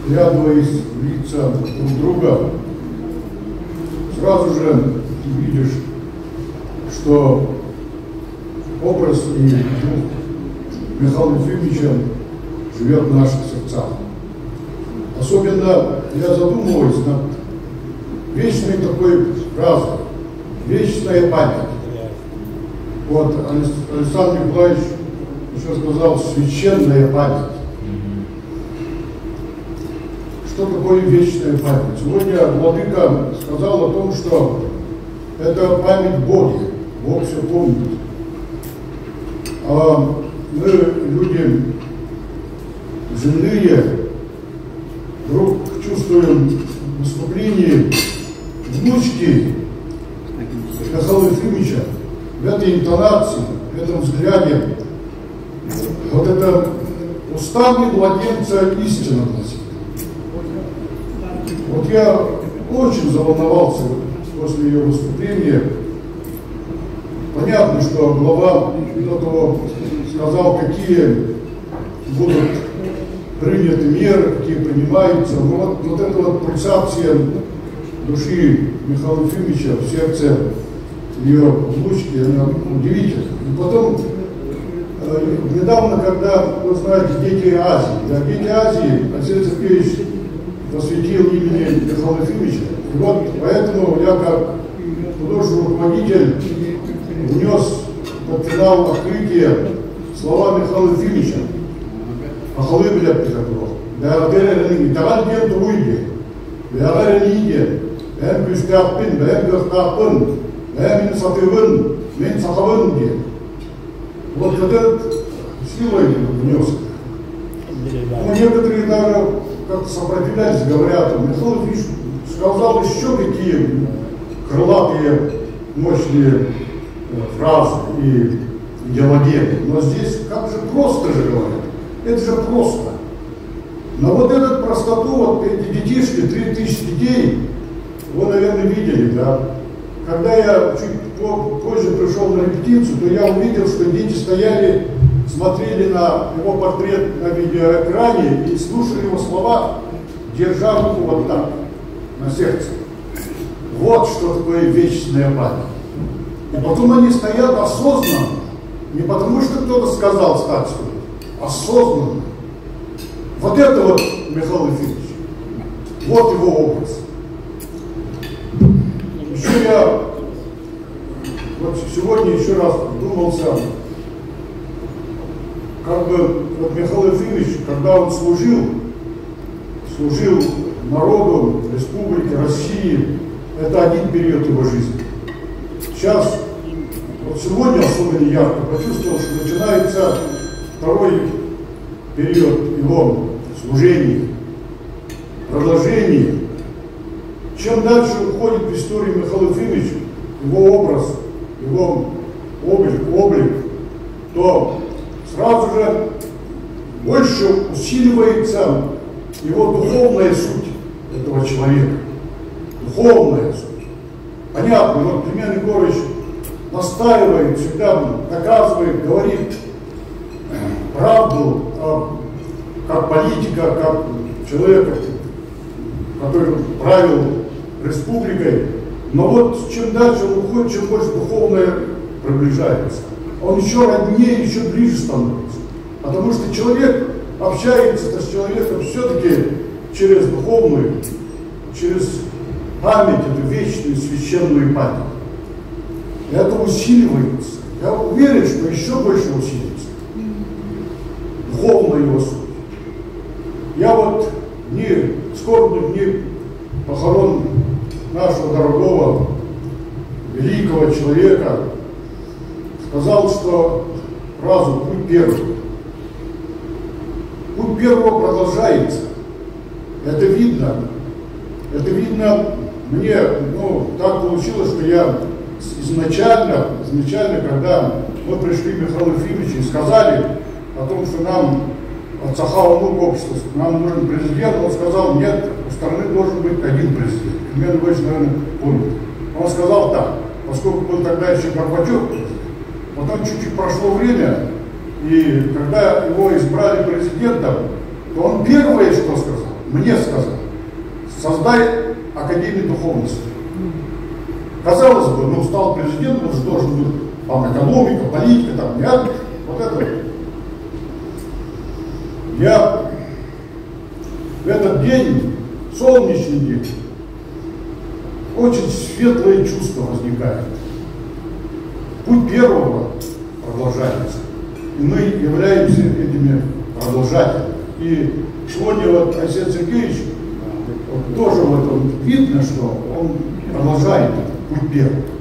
вглядываясь в лица друг друга, сразу же видишь, что образ и дух Михаила Ефимовича живет в наших сердцах. Особенно я задумываюсь над вечной такой фразой, вечная память. Вот Александр Николаевич еще сказал священная память. Что такое вечная память? Сегодня владыка сказал о том, что это память Бога. Бог все помнит. А мы, люди земные, вдруг чувствуем в выступлении внучки Михаила Ефимовича, в этой интонации, в этом взгляде, вот это устами младенца истина гласит. Вот я очень заволновался после ее выступления. Понятно, что глава до того сказал, какие будут приняты меры, какие принимаются. Но вот эта вот пульсация души Михаила Ефимовича в сердце ее внучки, она удивительна. И потом, недавно, когда, вы знаете, Дети Азии, Дети Азии, Алексей Сергеевич посвятил имени Михаила Ефимовича. И вот поэтому я, как художественный руководитель, внес под финал открытия слова Михаила Ефимовича. Ахалы билет Петропавлов. Бәрдерелерінің итағал ден тұғыйды. Бәрдерелеріне, бәм күстәппін, бәм күстәппін, бәм сатывын, мен сақавын ден. Вот это силой внес. Но некоторые даже как-то сопротивлялись, говорят, Михаил Ефимович сказал еще какие крылатые, мощные фразы и идеологии. Но здесь как же просто же говорят. Это же просто. Но вот эту простоту, вот эти детишки, 3000 детей, вы, наверное, видели, да? Когда я чуть позже пришел на репетицию, то я увидел, что дети стояли, смотрели на его портрет на видеоэкране и слушали его слова, держа руку вот так, на сердце. Вот что такое вечная память. И потом они стоят осознанно, не потому что кто-то сказал стать сюда, осознанно. Вот это вот Михаил Ефимович, вот его образ. Еще я вот сегодня еще раз думался, как бы вот Михаил Ефимович, когда он служил народу, республике, России, это один период его жизни. Сейчас, вот сегодня особенно ярко почувствовал, что начинается второй период его служения, продолжения. Чем дальше уходит в историю Михаил Ефимович, его образ, его облик, то сразу же больше усиливается его духовная суть этого человека. Духовная суть. Понятно, вот Климент Егорович настаивает, всегда доказывает, говорит правду, как политика, как человека, который правил республикой. Но вот чем дальше он уходит, чем больше духовное приближается. Он еще роднее, еще ближе становится. Потому что человек общается с человеком все-таки через духовную, через память, эту вечную священную память. И это усиливается. Я уверен, что еще больше усилится. Духовная его суть. Я вот в скорбных дни похорон нашего дорогого, великого человека сказал, что фразу «Путь первый». Путь первого продолжается. Это видно. Это видно мне, так получилось, что я изначально, когда мы пришли к Михаилу Ефимовичу и сказали о том, что нам от Сахалова общества, нам нужен президент, он сказал, нет, у страны должен быть один президент. Климент Егорович, наверное, помнит. Он сказал так, поскольку был тогда еще Горбачев, потом чуть-чуть прошло время, и когда его избрали президентом, то он первое, что сказал, мне сказал: создай Академию духовности. Казалось бы, ну, стал президентом, он же должен быть там экономика, политика, там, нет, вот это. Я в этот день, солнечный день, очень светлое чувство возникает. Путь первого продолжается. И мы являемся этими продолжателями. И сегодня вот Алексей Сергеевич, вот тоже в этом видно, что он продолжает путь первого.